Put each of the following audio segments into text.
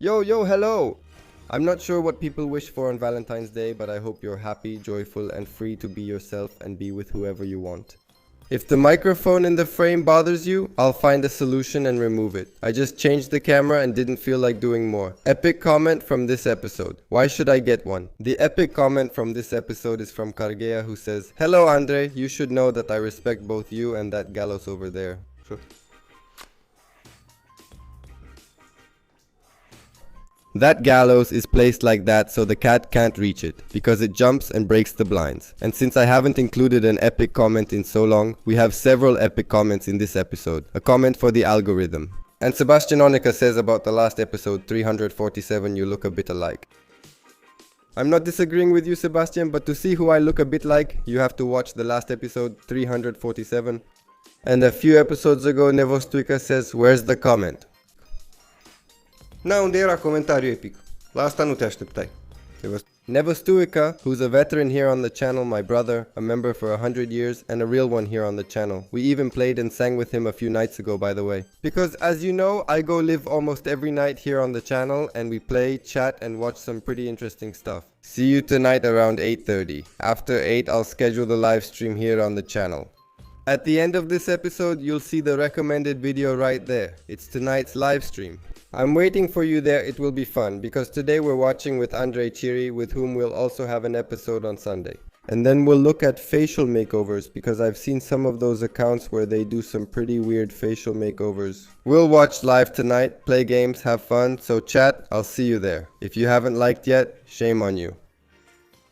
Yo, hello! I'm not sure what people wish for on Valentine's Day, but I hope you're happy, joyful, and free to be yourself and be with whoever you want. If the microphone in the frame bothers you, I'll find a solution and remove it. I just changed the camera and didn't feel like doing more. Epic comment from this episode. Why should I get one? The epic comment from this episode is from Kangaroo, who says, "Hello Andre, you should know that I respect both you and that gallows over there." That gallows is placed like that so the cat can't reach it, because it jumps and breaks the blinds. And since I haven't included an epic comment in so long, we have several epic comments in this episode. A comment for the algorithm. And Sebastian Onica says about the last episode 347, you look a bit alike. I'm not disagreeing with you, Sebastian, but to see who I look a bit like, you have to watch the last episode 347. And a few episodes ago, Nevostuica says, where's the comment? Na, unde era comentariu epic? La asta nu te așteptai. Nevostuica, who's a veteran here on the channel, my brother, a member for 100 years, and a real one here on the channel. We even played and sang with him a few nights ago, by the way. Because as you know, I go live almost every night here on the channel, and we play, chat, and watch some pretty interesting stuff. See you tonight around 8:30. After 8, I'll schedule the live stream here on the channel. At the end of this episode, you'll see the recommended video right there. It's tonight's live stream. I'm waiting for you there, it will be fun, because today we're watching with Andrei Chiri, with whom we'll also have an episode on Sunday. And then we'll look at facial makeovers, because I've seen some of those accounts where they do some pretty weird facial makeovers. We'll watch live tonight, play games, have fun, so chat, I'll see you there. If you haven't liked yet, shame on you.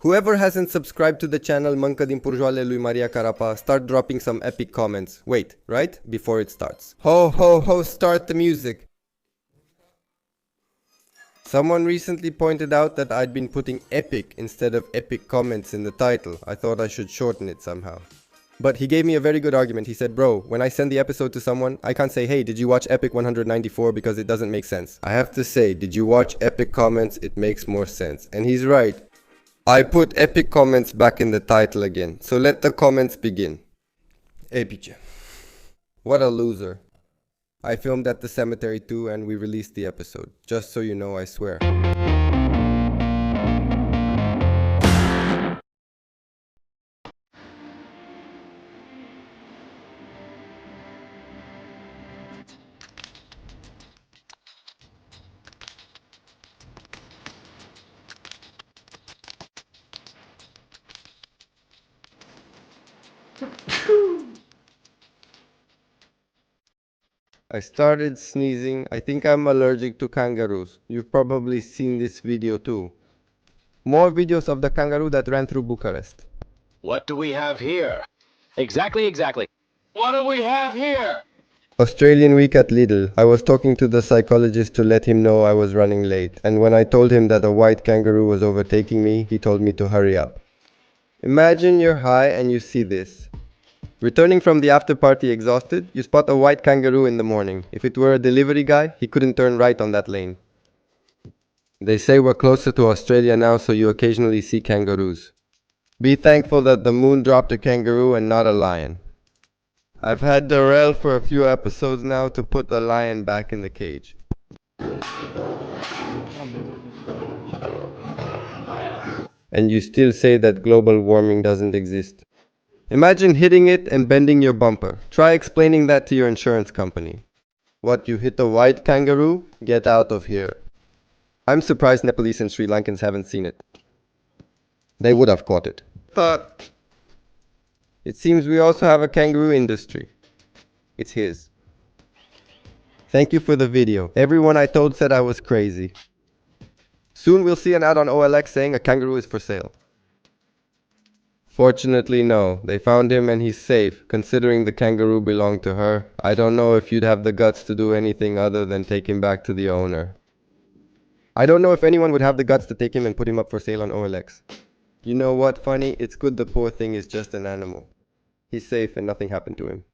Whoever hasn't subscribed to the channel Mâncă din Purjoale lui Maria Carapa, start dropping some epic comments. Wait, right? Before it starts. Ho ho ho, start the music! Someone recently pointed out that I'd been putting epic instead of epic comments in the title. I thought I should shorten it somehow. But he gave me a very good argument. He said, bro, when I send the episode to someone, I can't say, hey, did you watch Epic 194, because it doesn't make sense. I have to say, did you watch epic comments? It makes more sense. And he's right. I put epic comments back in the title again. So let the comments begin. Epice. What a loser. I filmed at the cemetery too, and we released the episode. Just so you know, I swear. I started sneezing. I think I'm allergic to kangaroos. You've probably seen this video too. More videos of the kangaroo that ran through Bucharest. What do we have here? Exactly. What do we have here? Australian week at Lidl. I was talking to the psychologist to let him know I was running late. And when I told him that a white kangaroo was overtaking me, he told me to hurry up. Imagine you're high and you see this. Returning from the after party exhausted, you spot a white kangaroo in the morning. If it were a delivery guy, he couldn't turn right on that lane. They say we're closer to Australia now, so you occasionally see kangaroos. Be thankful that the moon dropped a kangaroo and not a lion. I've had Darrell for a few episodes now to put the lion back in the cage. And you still say that global warming doesn't exist. Imagine hitting it and bending your bumper. Try explaining that to your insurance company. What, you hit a white kangaroo? Get out of here. I'm surprised Nepalese and Sri Lankans haven't seen it. They would have caught it. But it seems we also have a kangaroo industry. It's his. Thank you for the video. Everyone I told said I was crazy. Soon we'll see an ad on OLX saying a kangaroo is for sale. Fortunately, no. They found him and he's safe, considering the kangaroo belonged to her. I don't know if you'd have the guts to do anything other than take him back to the owner. I don't know if anyone would have the guts to take him and put him up for sale on OLX. You know what, funny? It's good the poor thing is just an animal. He's safe and nothing happened to him.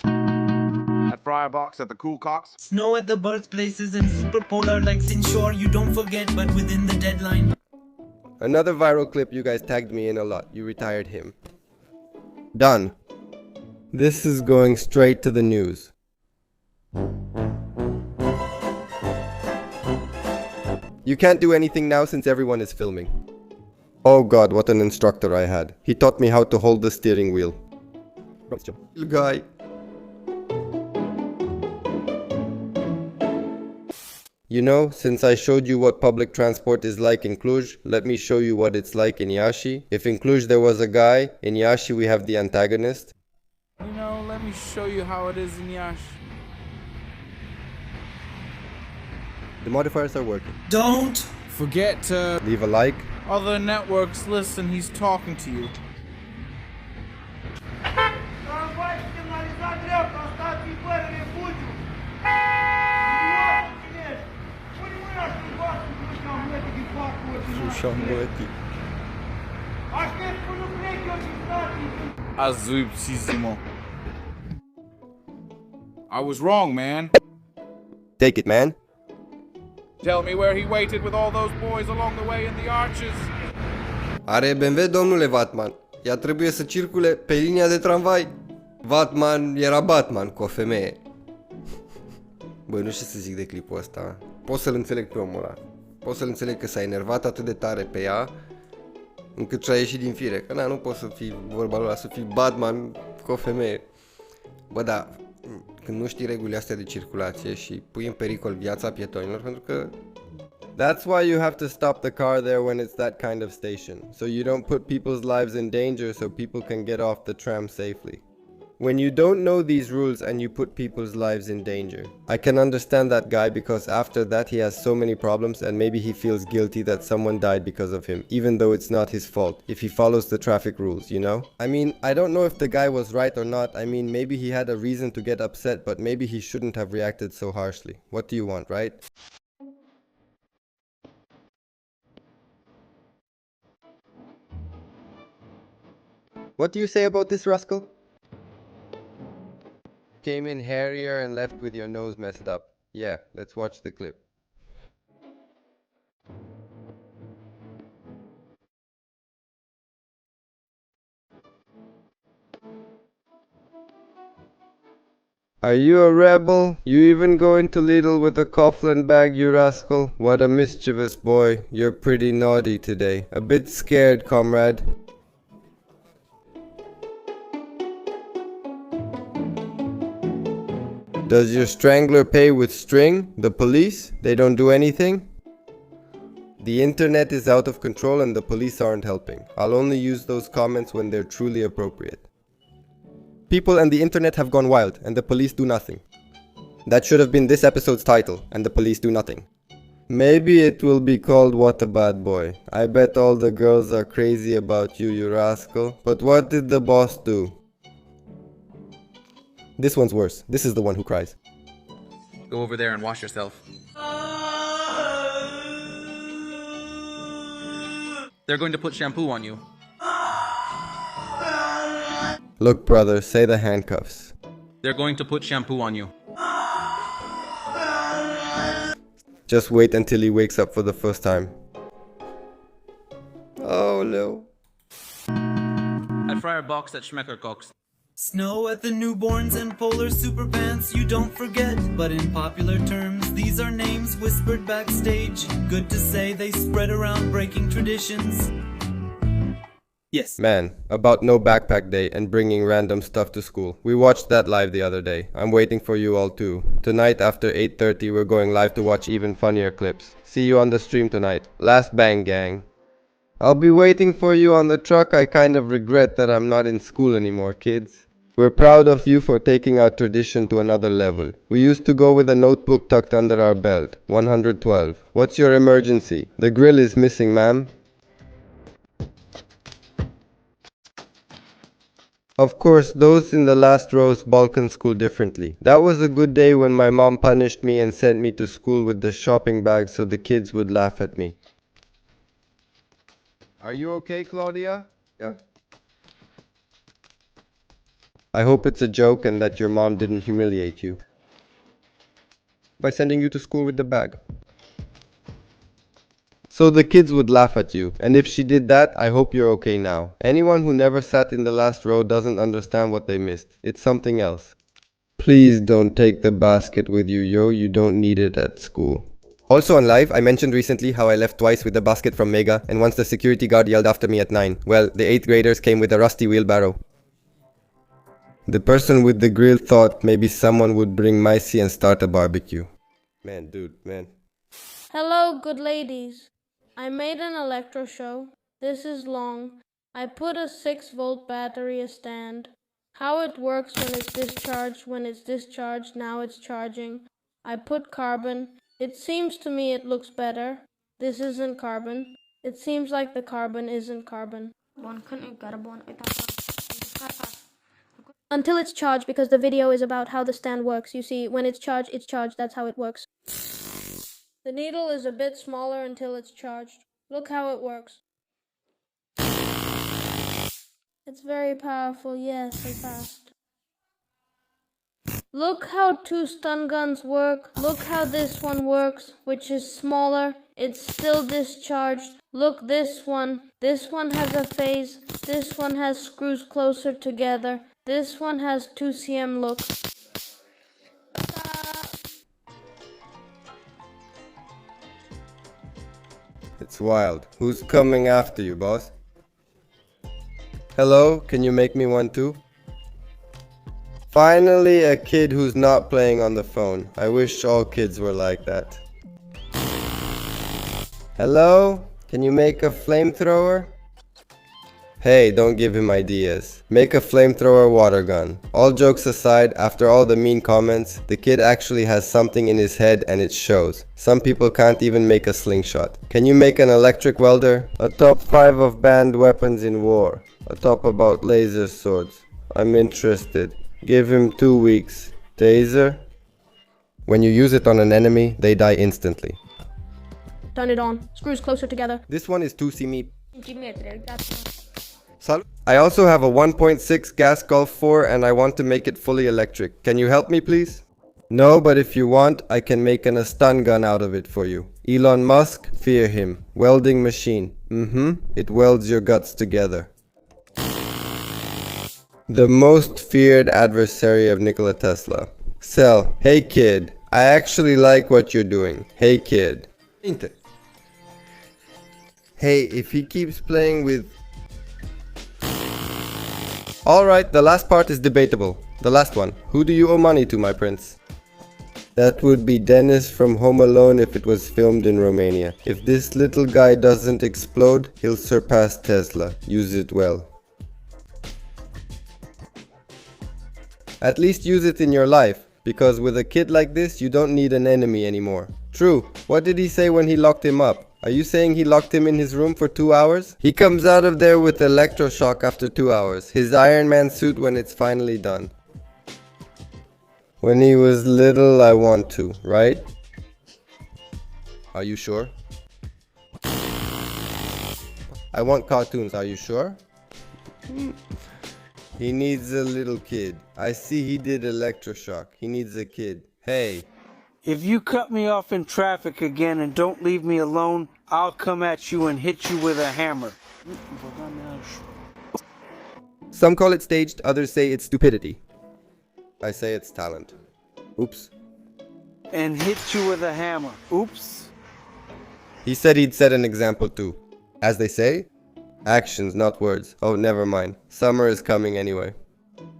At Firebox at the Cool Cocks. Snow at the birthplaces and super polar likes ensure you don't forget, but within the deadline. Another viral clip you guys tagged me in a lot. You retired him. Done. This is going straight to the news. You can't do anything now since everyone is filming. Oh god, what an instructor I had. He taught me how to hold the steering wheel. Guy. You know, since I showed you what public transport is like in Cluj, let me show you what it's like in Iași. If in Cluj there was a guy, in Iași we have the antagonist. You know, let me show you how it is in Iași. The modifiers are working. Don't Forget to Leave a like. other networks listen, he's talking to you. Azubsissimo. I was wrong, man. Take it, man. Tell me where he waited with all those boys along the way in the arches. Are BMW, domnule Vatman. Ea trebuie să circule pe linia de tramvai. Vatman era Batman cu o femeie. Băi, nu știu ce să zic de clipul ăsta. Pot să-l înțeleg pe omul ăla. Pot să-l înțeleg că s-a enervat atât de tare pe ea, încât și-a ieșit din fire. Că na, nu poți să fii vorba lui ăla, să fii Batman cu o femeie. Bă, da, când nu știi regulile astea de circulație și pui în pericol viața pietonilor, pentru că... That's why you have to stop the car there when it's that kind of station, so you don't put people's lives in danger so people can get off the tram safely. When you don't know these rules and you put people's lives in danger. I can understand that guy because after that he has so many problems and maybe he feels guilty that someone died because of him, even though it's not his fault, if he follows the traffic rules, you know? I mean, I don't know if the guy was right or not. I mean, maybe he had a reason to get upset, but maybe he shouldn't have reacted so harshly. What do you want, right? What do you say about this, rascal? Came in hairier and left with your nose messed up. Yeah, let's watch the clip. Are you a rebel? You even go into Lidl with a Coughlin bag, you rascal? What a mischievous boy. You're pretty naughty today. A bit scared, comrade. Does your strangler pay with string? The police? They don't do anything? The internet is out of control and the police aren't helping. I'll only use those comments when they're truly appropriate. People and the internet have gone wild and the police do nothing. That should have been this episode's title, and the police do nothing. Maybe it will be called What a Bad Boy. I bet all the girls are crazy about you, you rascal. But what did the boss do? This one's worse. This is the one who cries. Go over there and wash yourself. They're going to put shampoo on you. Look, brother, say the handcuffs. They're going to put shampoo on you. Just wait until he wakes up for the first time. Oh no. I'd fry a box at Schmeckerkoch's. Snow at the newborns and polar super pants, you don't forget. But in popular terms, these are names whispered backstage. Good to say they spread around breaking traditions. Yes. Man, about no backpack day and bringing random stuff to school. We watched that live the other day. I'm waiting for you all too. Tonight after 8:30 we're going live to watch even funnier clips. See you on the stream tonight. Last bang, gang. I'll be waiting for you on the truck. I kind of regret that I'm not in school anymore, kids. We're proud of you for taking our tradition to another level. We used to go with a notebook tucked under our belt. 112. What's your emergency? The grill is missing, ma'am. Of course, those in the last rows Balkan school differently. That was a good day when my mom punished me and sent me to school with the shopping bag so the kids would laugh at me. Are you okay, Claudia? Yeah. I hope it's a joke and that your mom didn't humiliate you by sending you to school with the bag. So the kids would laugh at you, and if she did that, I hope you're okay now. Anyone who never sat in the last row doesn't understand what they missed. It's something else. Please don't take the basket with you, yo. You don't need it at school. Also on live, I mentioned recently how I left twice with the basket from Mega, and once the security guard yelled after me at 9. Well, the 8th graders came with a rusty wheelbarrow. The person with the grill thought maybe someone would bring Micey and start a barbecue. Man, dude, man. Hello, good ladies. I made an electro show. This is long. I put a 6-volt battery a stand. How it works when it's discharged, now it's charging. I put carbon. It seems to me it looks better. This isn't carbon. It seems like the carbon isn't carbon. Until it's charged, because the video is about how the stand works. You see, when it's charged, that's how it works. The needle is a bit smaller until it's charged. Look how it works. It's very powerful, yes, and fast. Look how 2 stun guns work. Look how this one works, which is smaller. It's still discharged. Look, this one. This one has a phase. This one has screws closer together. This one has 2 cm look. It's wild. Who's coming after you, boss? Hello, can you make me one too? Finally, a kid who's not playing on the phone. I wish all kids were like that. Hello, can you make a flamethrower? Hey, don't give him ideas. Make a flamethrower water gun. All jokes aside, after all the mean comments, the kid actually has something in his head and it shows. Some people can't even make a slingshot. Can you make an electric welder? A top 5 of banned weapons in war. A top about laser swords. I'm interested. Give him 2 weeks. Taser? When you use it on an enemy, they die instantly. Turn it on. Screws closer together. This one is 2 cm. I also have a 1.6 gas Golf 4 and I want to make it fully electric. Can you help me please? No, but if you want, I can make a stun gun out of it for you. Elon Musk, fear him. Welding machine. It welds your guts together. The most feared adversary of Nikola Tesla. Cell. Hey kid, I actually like what you're doing. Hey kid. Hey, if he keeps playing with... Alright, the last part is debatable. The last one. Who do you owe money to, my prince? That would be Dennis from Home Alone if it was filmed in Romania. If this little guy doesn't explode, he'll surpass Tesla. Use it well. At least use it in your life, because with a kid like this, you don't need an enemy anymore. True. What did he say when he locked him up? Are you saying he locked him in his room for 2 hours? He comes out of there with electroshock after 2 hours. His Iron Man suit when it's finally done. When he was little, I want to, right? Are you sure? I want cartoons, are you sure? He needs a little kid. I see he did electroshock. He needs a kid. Hey. If you cut me off in traffic again and don't leave me alone, I'll come at you and hit you with a hammer. Some call it staged, others say it's stupidity. I say it's talent. Oops. And hit you with a hammer. Oops. He said he'd set an example too. As they say, actions, not words. Oh, never mind. Summer is coming anyway.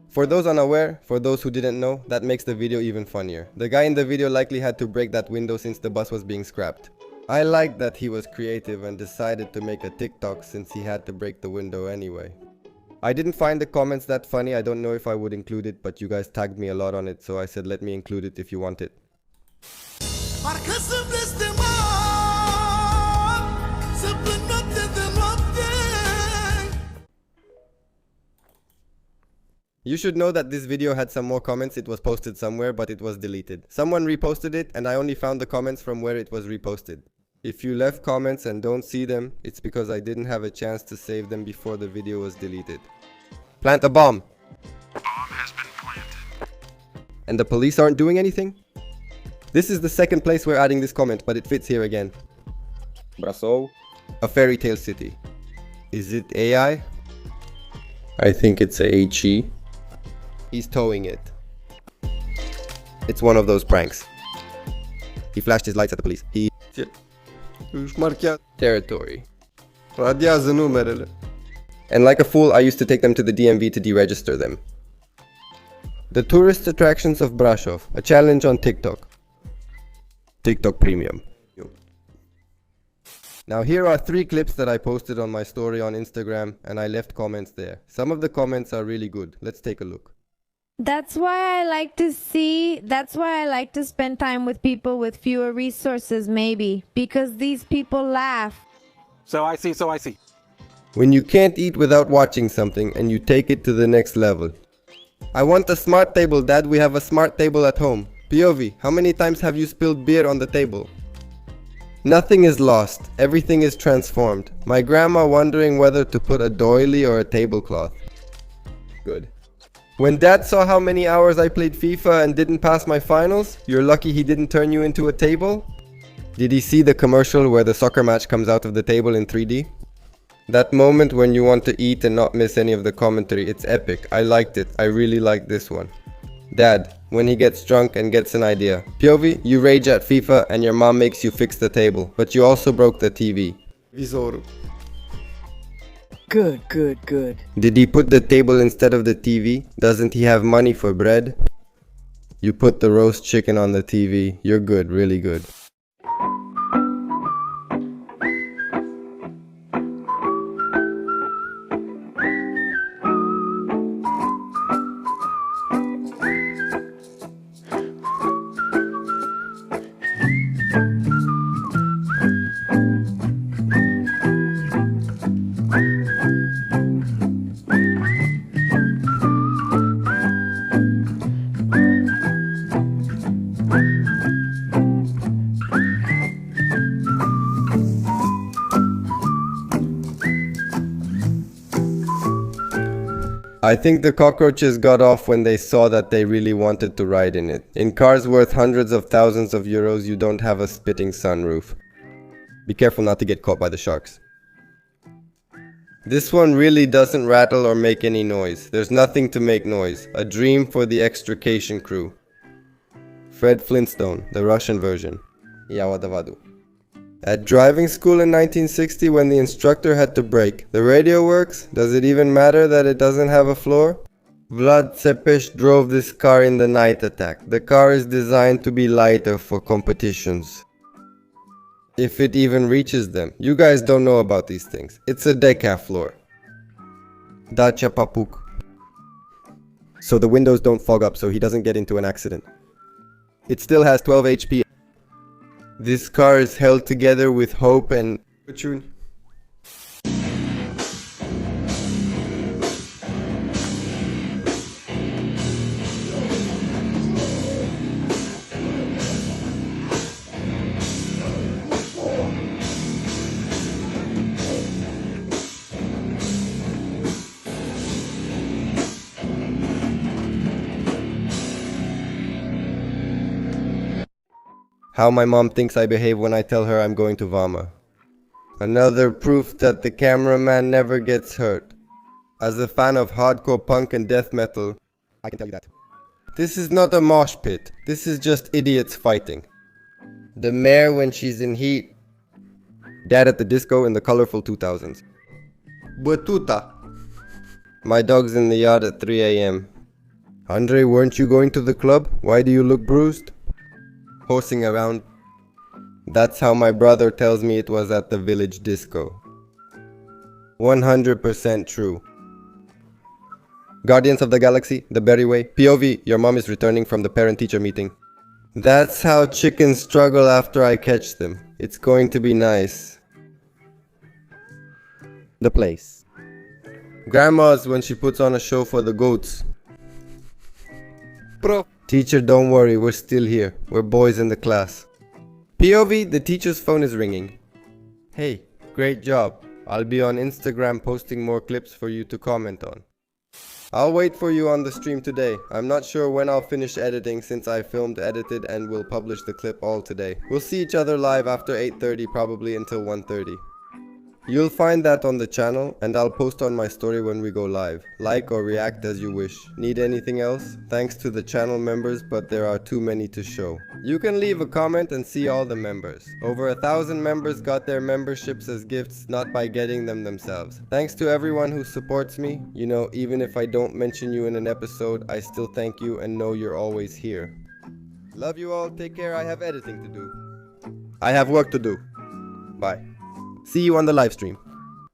For those unaware, for those who didn't know, that makes the video even funnier. The guy in the video likely had to break that window since the bus was being scrapped. I like that he was creative and decided to make a TikTok since he had to break the window anyway. I didn't find the comments that funny. I don't know if I would include it, but you guys tagged me a lot on it, so I said let me include it if you want it. You should know that this video had some more comments. It was posted somewhere, but it was deleted. Someone reposted it, and I only found the comments from where it was reposted. If you left comments and don't see them, it's because I didn't have a chance to save them before the video was deleted. Plant a bomb! Bomb has been planted. And the police aren't doing anything? This is the second place we're adding this comment, but it fits here again. Brasov. A fairy tale city. Is it AI? I think it's a HE. He's towing it. It's one of those pranks. He flashed his lights at the police. chestie. Își marchează, Territory. radiază numerele. And like a fool, I used to take them to the DMV to deregister them. The tourist attractions of Brasov, a challenge on TikTok. TikTok Premium. Now here are 3 clips that I posted on my story on Instagram, and I left comments there. Some of the comments are really good. Let's take a look. That's why I like to spend time with people with fewer resources, maybe. Because these people laugh. So I see. When you can't eat without watching something and you take it to the next level. I want a smart table, Dad. We have a smart table at home. POV, how many times have you spilled beer on the table? Nothing is lost. Everything is transformed. My grandma wondering whether to put a doily or a tablecloth. Good. When Dad saw how many hours I played FIFA and didn't pass my finals, you're lucky he didn't turn you into a table? Did he see the commercial where the soccer match comes out of the table in 3D? That moment when you want to eat and not miss any of the commentary, it's epic. I liked it. I really liked this one. Dad, when he gets drunk and gets an idea. POV, you rage at FIFA and your mom makes you fix the table, but you also broke the TV. Vizorul. Good. Did he put the table instead of the TV? Doesn't he have money for bread? You put the roast chicken on the TV. You're good, really good. I think the cockroaches got off when they saw that they really wanted to ride in it. In cars worth hundreds of thousands of euros, you don't have a spitting sunroof. Be careful not to get caught by the sharks. This one really doesn't rattle or make any noise. There's nothing to make noise. A dream for the extrication crew. Fred Flintstone, the Russian version. Yawadavadu. At driving school in 1960, when the instructor had to brake, the radio works? Does it even matter that it doesn't have a floor? Vlad Tepes drove this car in the night attack. The car is designed to be lighter for competitions. If it even reaches them. You guys don't know about these things. It's a decaf floor. Dacia Papuk. So the windows don't fog up so he doesn't get into an accident. It still has 12 HP. This car is held together with hope and... How my mom thinks I behave when I tell her I'm going to Vama. Another proof that the cameraman never gets hurt. As a fan of hardcore punk and death metal, I can tell you that. This is not a mosh pit. This is just idiots fighting. The mare when she's in heat. Dad at the disco in the colorful 2000s. Bătuta. My dog's in the yard at 3 a.m. Andre, weren't you going to the club? Why do you look bruised? Horsing around. That's how my brother tells me it was at the village disco. 100% true. Guardians of the Galaxy, the Berryway. POV, your mom is returning from the parent-teacher meeting. That's how chickens struggle after I catch them. It's going to be nice. The place. Grandma's when she puts on a show for the goats. Pro. Teacher, don't worry, we're still here. We're boys in the class. POV, the teacher's phone is ringing. Hey, great job. I'll be on Instagram posting more clips for you to comment on. I'll wait for you on the stream today. I'm not sure when I'll finish editing since I filmed, edited, and will publish the clip all today. We'll see each other live after 8:30, probably until 1:30. You'll find that on the channel, and I'll post on my story when we go live. Like or react as you wish. Need anything else? Thanks to the channel members, but there are too many to show. You can leave a comment and see all the members. Over 1,000 members got their memberships as gifts, not by getting them themselves. Thanks to everyone who supports me. You know, even if I don't mention you in an episode, I still thank you and know you're always here. Love you all, take care, I have editing to do. I have work to do. Bye. See you on the live stream.